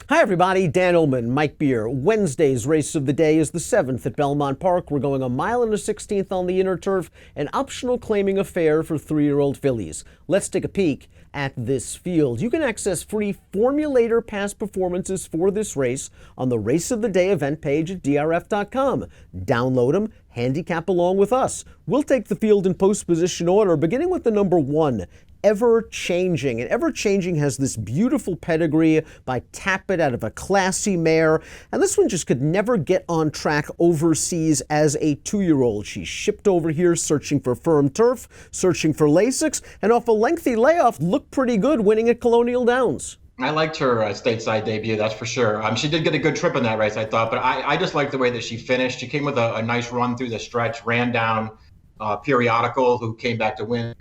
Hi, everybody. Dan Illman, Mike Beer. Wednesday's race of the day is the 7th at Belmont Park. We're going a mile and a 16th on the inner turf, an optional claiming affair for 3-year-old fillies. Let's take a peek at this field. You can access free Formulator past performances for this race on the Race of the Day event page at DRF.com. Download them, handicap along with us. We'll take the field in post position order, beginning with the number 1. Ever Changing. And Ever Changing has this beautiful pedigree by Tappet out of a classy mare. And this one just could never get on track overseas as a 2-year-old. She shipped over here searching for firm turf, searching for Lasix, and off a lengthy layoff looked pretty good, winning at Colonial Downs. I liked her stateside debut, that's for sure. She did get a good trip in that race, I thought, but I just liked the way that she finished. She came with a nice run through the stretch, ran down Periodical, who came back to win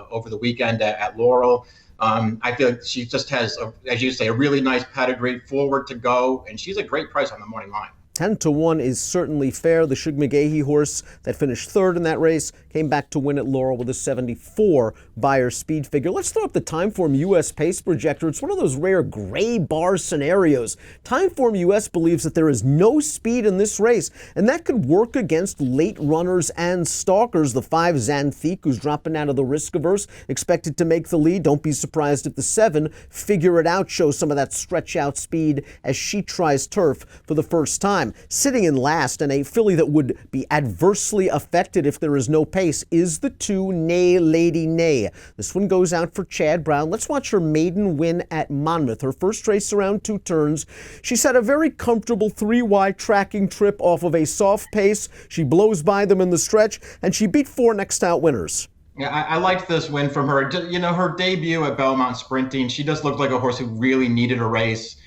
over the weekend at Laurel. I feel like she just has, as you say, a really nice pedigree, forward to go, and she's a great price on the morning line. 10-1 is certainly fair. The Shug McGahee horse that finished third in that race came back to win at Laurel with a 74 Beyer speed figure. Let's throw up the Timeform US pace projector. It's one of those rare gray bar scenarios. Timeform US believes that there is no speed in this race, and that could work against late runners and stalkers. The 5 Xanthique, who's dropping out of the risk averse, expected to make the lead. Don't be surprised if the 7 Figure It Out shows some of that stretch out speed as she tries turf for the first time. Sitting in last, and a filly that would be adversely affected if there is no pace, is the 2 Nay Lady Nay. This one goes out for Chad Brown. Let's watch her maiden win at Monmouth. Her first race around 2 turns. She's had a very comfortable 3-wide tracking trip off of a soft pace. She blows by them in the stretch, and she beat 4 next out winners. Yeah, I liked this win from her. You know, her debut at Belmont sprinting, she just looked like a horse who really needed a race.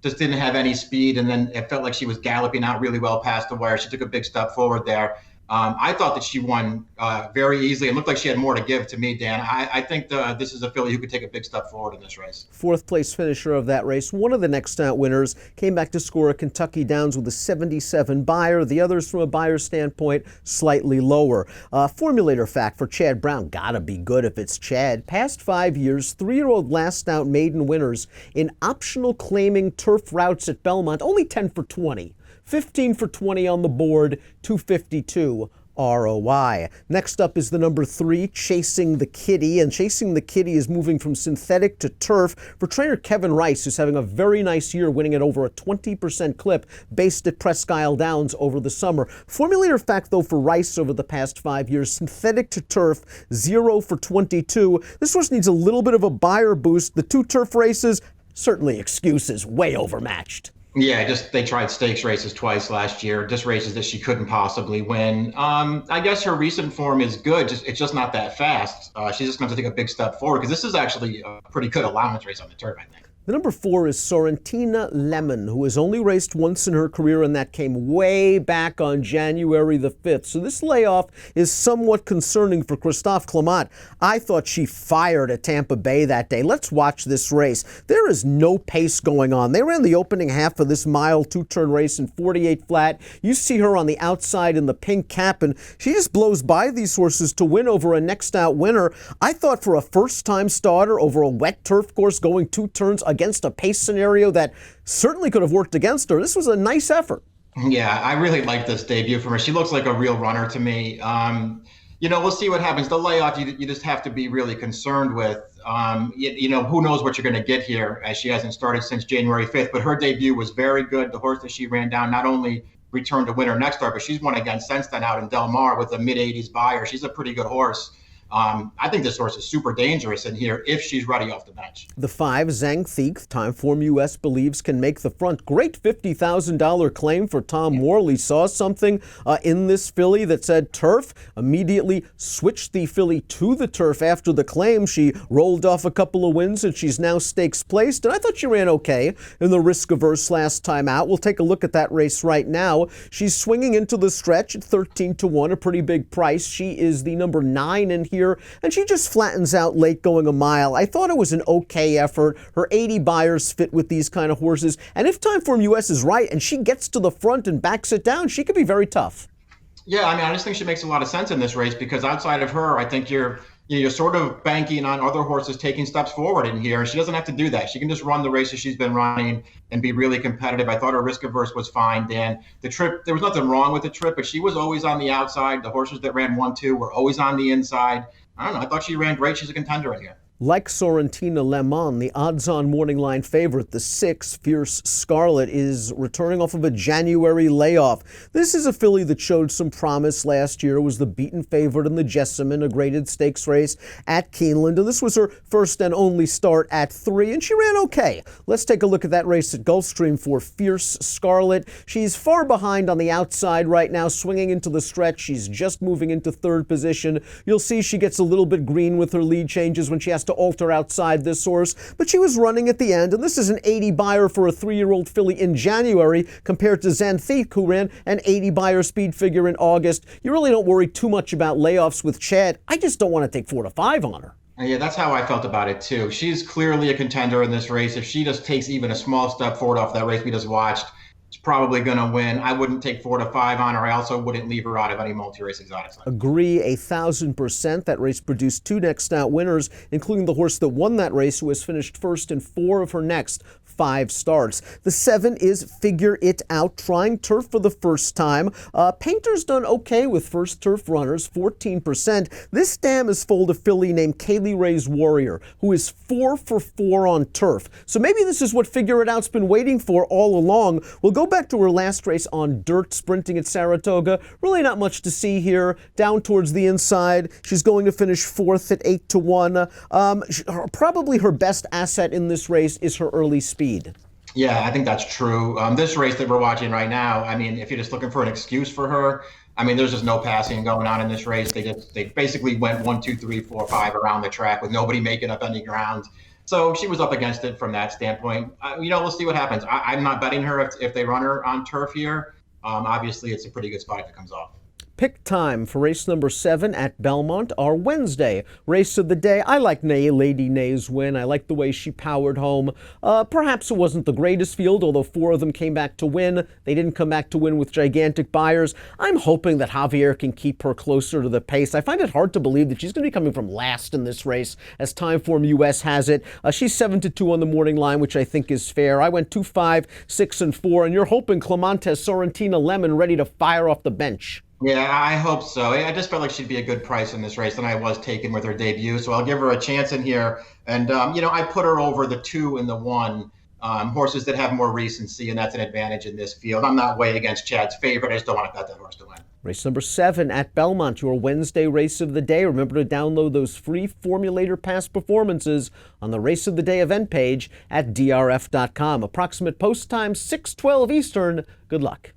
Just didn't have any speed, and then it felt like she was galloping out really well past the wire. She took a big step forward there. I thought that she won very easily. It looked like she had more to give to me, Dan. I think this is a filly who could take a big step forward in this race. 4th place finisher of that race. One of the next out winners came back to score at Kentucky Downs with a 77 Beyer. The others, from a Beyer standpoint, slightly lower. Formulator fact for Chad Brown. Gotta be good if it's Chad. Past 5 years, 3-year-old last out maiden winners in optional claiming turf routes at Belmont. Only 10 for 20. 15 for 20 on the board, 252 ROI. Next up is the number 3, Chasing the Kitty. And Chasing the Kitty is moving from synthetic to turf for trainer Kevin Rice, who's having a very nice year, winning at over a 20% clip based at Presque Isle Downs over the summer. Formulator fact, though, for Rice over the past 5 years, synthetic to turf, 0 for 22. This horse needs a little bit of a Beyer boost. The 2 turf races, certainly excuses, way overmatched. Yeah, they tried stakes races twice last year, just races that she couldn't possibly win. I guess her recent form is good, it's just not that fast. She's just going to take a big step forward, because this is actually a pretty good allowance race on the turf, I think. The number 4 is Sorrentina Lemon, who has only raced once in her career, and that came way back on January the 5th. So this layoff is somewhat concerning for Christophe Clement. I thought she fired at Tampa Bay that day. Let's watch this race. There is no pace going on. They ran the opening half of this mile 2-turn race in 48 flat. You see her on the outside in the pink cap, and she just blows by these horses to win over a next out winner. I thought for a first-time starter over a wet turf course going 2 turns against a pace scenario that certainly could have worked against her, this was a nice effort. Yeah, I really like this debut from her. She looks like a real runner to me. We'll see what happens. The layoff, you just have to be really concerned with. Who knows what you're going to get here, as she hasn't started since January 5th. But her debut was very good. The horse that she ran down not only returned to winner next start, but she's won again since then out in Del Mar with a mid-80s Beyer. She's a pretty good horse. I think this horse is super dangerous in here if she's ready off the bench. The 5 Xanthique, Timeform US believes can make the front. Great $50,000 claim for Tom Morley. Saw something in this filly that said turf. Immediately switched the filly to the turf after the claim. She rolled off a couple of wins, and she's now stakes placed. And I thought she ran okay in the risk averse last time out. We'll take a look at that race right now. She's swinging into the stretch at 13-1, a pretty big price. She is the number 9 in here, and she just flattens out late going a mile. I thought it was an okay effort. Her 80 Beyers fit with these kind of horses, and if Timeform US is right and she gets to the front and backs it down, she could be very tough. Yeah, I just think she makes a lot of sense in this race, because outside of her, I think you're you're sort of banking on other horses taking steps forward in here. She doesn't have to do that. She can just run the races she's been running and be really competitive. I thought her risk averse was fine, Dan. The trip, there was nothing wrong with the trip, but she was always on the outside. The horses that ran 1-2 were always on the inside. I don't know. I thought she ran great. She's a contender in here. Like Sorrentina Lemon, the odds-on morning line favorite, the 6, Fierce Scarlet, is returning off of a January layoff. This is a filly that showed some promise last year, was the beaten favorite in the Jessamine, a graded stakes race at Keeneland, and this was her first and only start at 3, and she ran okay. Let's take a look at that race at Gulfstream for Fierce Scarlet. She's far behind on the outside right now, swinging into the stretch. She's just moving into 3rd position. You'll see she gets a little bit green with her lead changes when she has to alter outside this horse, but she was running at the end, and this is an 80 buyer for a 3-year-old filly in January compared to Xanthique, who ran an 80 buyer speed figure in August. You really don't worry too much about layoffs with Chad. I just don't want to take 4 to 5 on her. Yeah, that's how I felt about it too. She's clearly a contender in this race. If she just takes even a small step forward off that race we just watched, she's probably going to win. I wouldn't take 4 to 5 on her. I also wouldn't leave her out of any multi-race exotics. Agree 1,000%. That race produced 2 next out winners, including the horse that won that race, who has finished first in 4 of her next 5 starts. The 7 is Figure It Out, trying turf for the first time. Painter's done okay with first turf runners, 14%. This dam is foaled a filly named Kaylee Ray's Warrior, who is 4 for 4 on turf. So maybe this is what Figure It Out's been waiting for all along. We'll go back to her last race on dirt, sprinting at Saratoga. Really not much to see here. Down towards the inside. She's going to finish 4th at 8 to 1. Probably her best asset in this race is her early speed. Yeah, I think that's true. This race that we're watching right now, I mean, if you're just looking for an excuse for her, I mean, there's just no passing going on in this race. They basically went 1, 2, 3, 4, 5 around the track with nobody making up any ground. So she was up against it from that standpoint. We'll see what happens. I'm not betting her if they run her on turf here. Obviously, it's a pretty good spot if it comes off. Pick time for race number 7 at Belmont, our Wednesday race of the day. I like Lady Nay's win. I like the way she powered home. Perhaps it wasn't the greatest field, although 4 of them came back to win. They didn't come back to win with gigantic buyers. I'm hoping that Javier can keep her closer to the pace. I find it hard to believe that she's going to be coming from last in this race, as Timeform US has it. She's 7 to 2 on the morning line, which I think is fair. I went 2, 5, 6, and 4, and you're hoping Clemente Sorrentina Lemon ready to fire off the bench. Yeah, I hope so. I just felt like she'd be a good price in this race, and I was taken with her debut, so I'll give her a chance in here. And, I put her over the 2 and the 1, horses that have more recency, and that's an advantage in this field. I'm not way against Chad's favorite. I just don't want to bet that horse to win. Race number 7 at Belmont, your Wednesday race of the day. Remember to download those free Formulator Pass performances on the Race of the Day event page at drf.com. Approximate post time, 6:12 Eastern. Good luck.